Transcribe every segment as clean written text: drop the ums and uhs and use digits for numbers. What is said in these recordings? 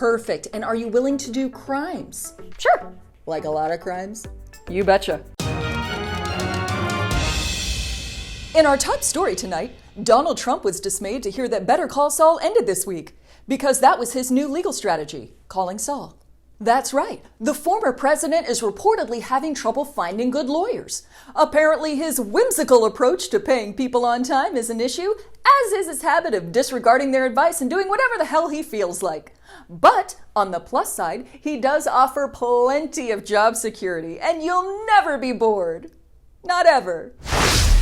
Perfect. And are you willing to do crimes? Sure. Like a lot of crimes? You betcha. In our top story tonight, Donald Trump was dismayed to hear that Better Call Saul ended this week, because that was his new legal strategy, calling Saul. That's right. The former president is reportedly having trouble finding good lawyers. Apparently, his whimsical approach to paying people on time is an issue, as is his habit of disregarding their advice and doing whatever the hell he feels like. But on the plus side, he does offer plenty of job security, and you'll never be bored. Not ever.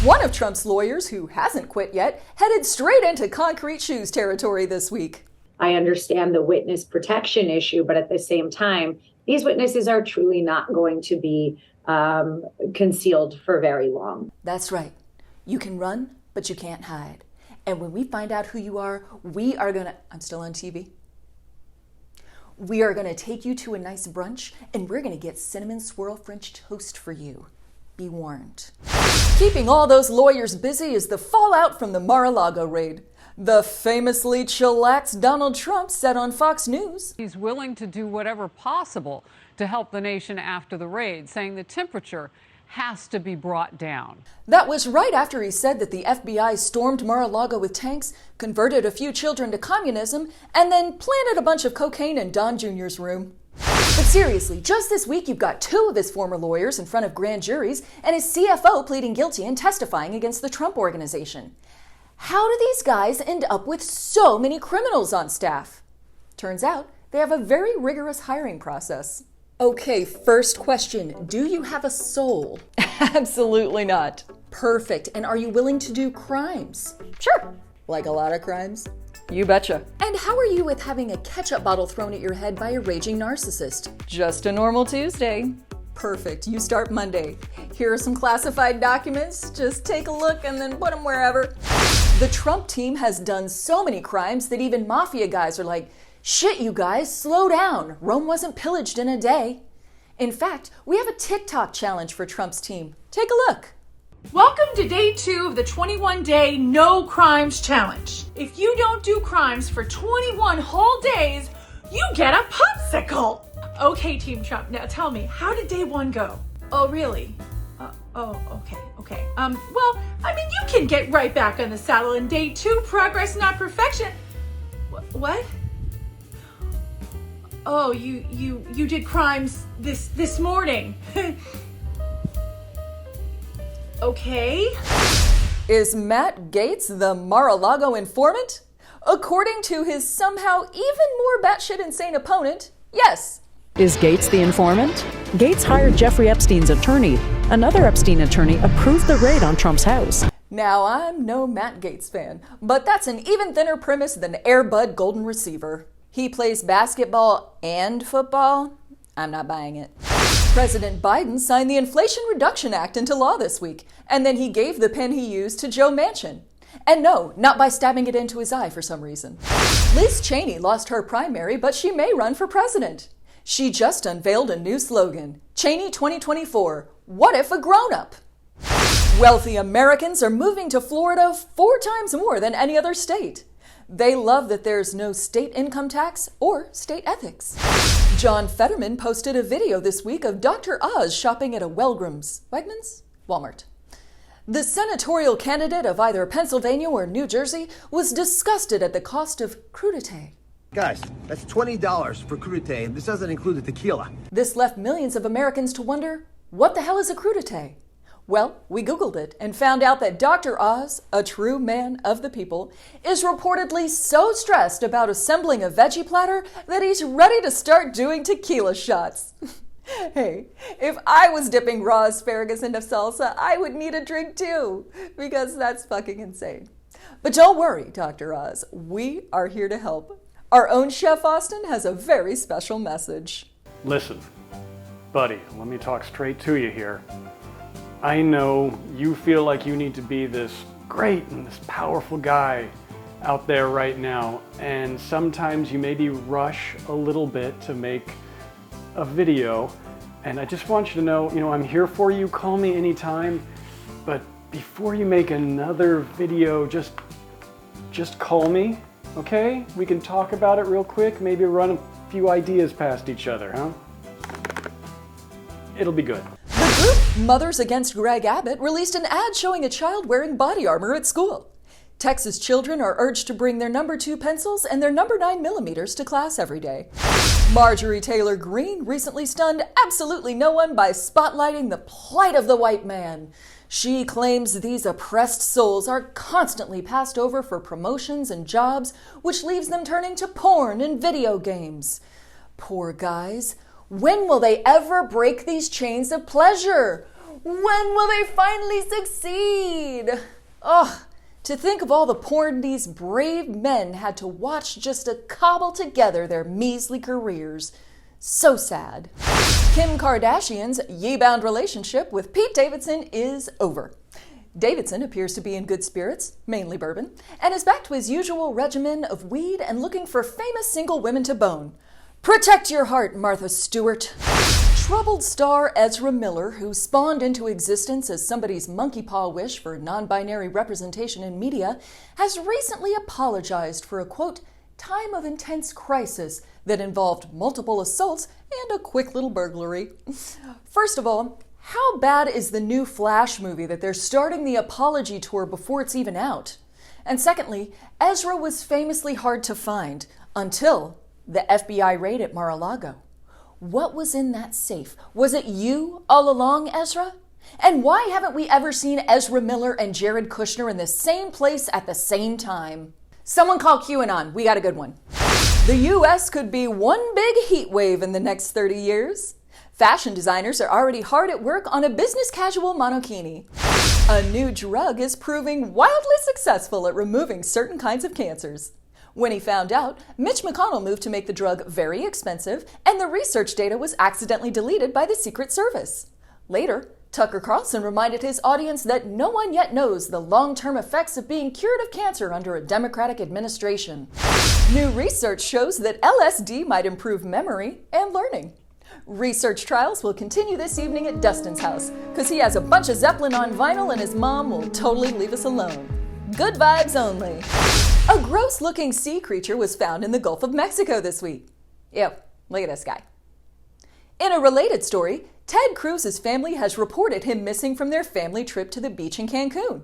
One of Trump's lawyers, who hasn't quit yet, headed straight into concrete shoes territory this week. I understand the witness protection issue, but at the same time, these witnesses are truly not going to be concealed for very long. That's right. You can run, but you can't hide. And when we find out who you are, we are gonna... I'm still on TV. We are gonna take you to a nice brunch, and we're gonna get cinnamon swirl French toast for you. Be warned. Keeping all those lawyers busy is the fallout from the Mar-a-Lago raid. The famously chillaxed Donald Trump said on Fox News, he's willing to do whatever possible to help the nation after the raid, saying the temperature has to be brought down. That was right after he said that the FBI stormed Mar-a-Lago with tanks, converted a few children to communism, and then planted a bunch of cocaine in Don Jr.'s room. But seriously, just this week you've got two of his former lawyers in front of grand juries and his CFO pleading guilty and testifying against the Trump Organization. How do these guys end up with so many criminals on staff? Turns out they have a very rigorous hiring process. Okay, first question. Do you have a soul? Absolutely not. Perfect. And are you willing to do crimes? Sure. Like a lot of crimes? You betcha. And how are you with having a ketchup bottle thrown at your head by a raging narcissist? Just a normal Tuesday. Perfect. You start Monday. Here are some classified documents. Just take a look and then put them wherever. The Trump team has done so many crimes that even mafia guys are like, shit, you guys, slow down. Rome wasn't pillaged in a day. In fact, we have a TikTok challenge for Trump's team. Take a look. Welcome to day 2 of the 21-day No Crimes Challenge. If you don't do crimes for 21 whole days, you get a popsicle. Okay, Team Trump, now tell me, how did day 1 go? Oh, really? Okay. Well, I mean, you can get right back on the saddle in day 2, progress, not perfection. What? Oh, you did crimes this morning. Okay. Is Matt Gaetz the Mar-a-Lago informant? According to his somehow even more batshit insane opponent, yes. Is Gaetz the informant? Gaetz hired Jeffrey Epstein's attorney. Another Epstein attorney approved the raid on Trump's house. Now, I'm no Matt Gaetz fan, but that's an even thinner premise than Air Bud Golden Receiver. He plays basketball and football? I'm not buying it. President Biden signed the Inflation Reduction Act into law this week, and then he gave the pen he used to Joe Manchin. And no, not by stabbing it into his eye for some reason. Liz Cheney lost her primary, but she may run for president. She just unveiled a new slogan, Cheney 2024, what if a grown-up? Wealthy Americans are moving to Florida 4 times more than any other state. They love that there's no state income tax or state ethics. John Fetterman posted a video this week of Dr. Oz shopping at a Wegmans, Walmart. The senatorial candidate of either Pennsylvania or New Jersey was disgusted at the cost of crudite. Guys, that's $20 for crudite, and this doesn't include the tequila. This left millions of Americans to wonder, what the hell is a crudite? Well, we Googled it and found out that Dr. Oz, a true man of the people, is reportedly so stressed about assembling a veggie platter that he's ready to start doing tequila shots. Hey, if I was dipping raw asparagus into salsa, I would need a drink too, because that's fucking insane. But don't worry, Dr. Oz, we are here to help. Our own Chef Austin has a very special message. Listen, buddy, let me talk straight to you here. I know you feel like you need to be this great and this powerful guy out there right now, and sometimes you maybe rush a little bit to make a video, and I just want you to know, I'm here for you, call me anytime, but before you make another video, just call me, okay? We can talk about it real quick, maybe run few ideas past each other, huh? It'll be good. The group Mothers Against Greg Abbott released an ad showing a child wearing body armor at school. Texas children are urged to bring their number 2 pencils and their number 9mm to class every day. Marjorie Taylor Greene recently stunned absolutely no one by spotlighting the plight of the white man. She claims these oppressed souls are constantly passed over for promotions and jobs, which leaves them turning to porn and video games. Poor guys. When will they ever break these chains of pleasure? When will they finally succeed? Ugh. To think of all the porn these brave men had to watch just to cobble together their measly careers. So sad. Kim Kardashian's ye-bound relationship with Pete Davidson is over. Davidson appears to be in good spirits, mainly bourbon, and is back to his usual regimen of weed and looking for famous single women to bone. Protect your heart, Martha Stewart. Troubled star Ezra Miller, who spawned into existence as somebody's monkey paw wish for non-binary representation in media, has recently apologized for a, quote, time of intense crisis that involved multiple assaults and a quick little burglary. First of all, how bad is the new Flash movie that they're starting the apology tour before it's even out? And secondly, Ezra was famously hard to find until the FBI raid at Mar-a-Lago. What was in that safe? Was it you all along, Ezra? And why haven't we ever seen Ezra Miller and Jared Kushner in the same place at the same time? Someone call QAnon. We got a good one. The U.S. could be one big heat wave in the next 30 years. Fashion designers are already hard at work on a business casual monokini. A new drug is proving wildly successful at removing certain kinds of cancers. When he found out, Mitch McConnell moved to make the drug very expensive, and the research data was accidentally deleted by the Secret Service. Later, Tucker Carlson reminded his audience that no one yet knows the long-term effects of being cured of cancer under a Democratic administration. New research shows that LSD might improve memory and learning. Research trials will continue this evening at Dustin's house, because he has a bunch of Zeppelin on vinyl and his mom will totally leave us alone. Good vibes only. A gross-looking sea creature was found in the Gulf of Mexico this week. Ew, look at this guy. In a related story, Ted Cruz's family has reported him missing from their family trip to the beach in Cancun.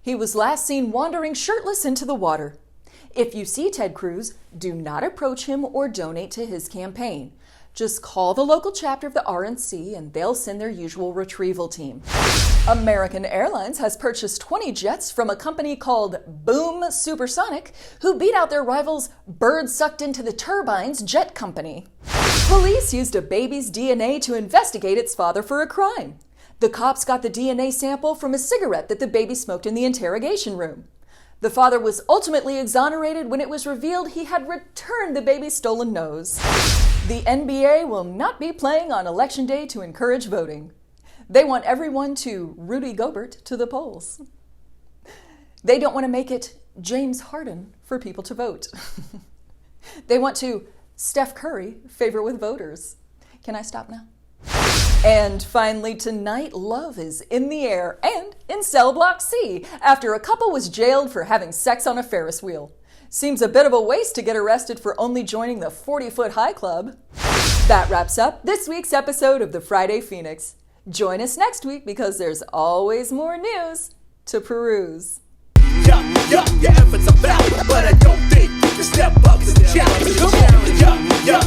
He was last seen wandering shirtless into the water. If you see Ted Cruz, do not approach him or donate to his campaign. Just call the local chapter of the RNC and they'll send their usual retrieval team. American Airlines has purchased 20 jets from a company called Boom Supersonic, who beat out their rivals Bird Sucked Into the Turbines Jet Company. Police used a baby's DNA to investigate its father for a crime. The cops got the DNA sample from a cigarette that the baby smoked in the interrogation room. The father was ultimately exonerated when it was revealed he had returned the baby's stolen nose. The NBA will not be playing on Election Day to encourage voting. They want everyone to Rudy Gobert to the polls. They don't want to make it James Harden for people to vote. They want to Steph Curry favor with voters. Can I stop now? And finally tonight, love is in the air and in Cell Block C after a couple was jailed for having sex on a Ferris wheel. Seems a bit of a waste to get arrested for only joining the 40-foot high club. That wraps up this week's episode of the Friday Fenix. Join us next week because there's always more news to peruse. Your efforts are valid, but I don't think you can step up to the challenge. Your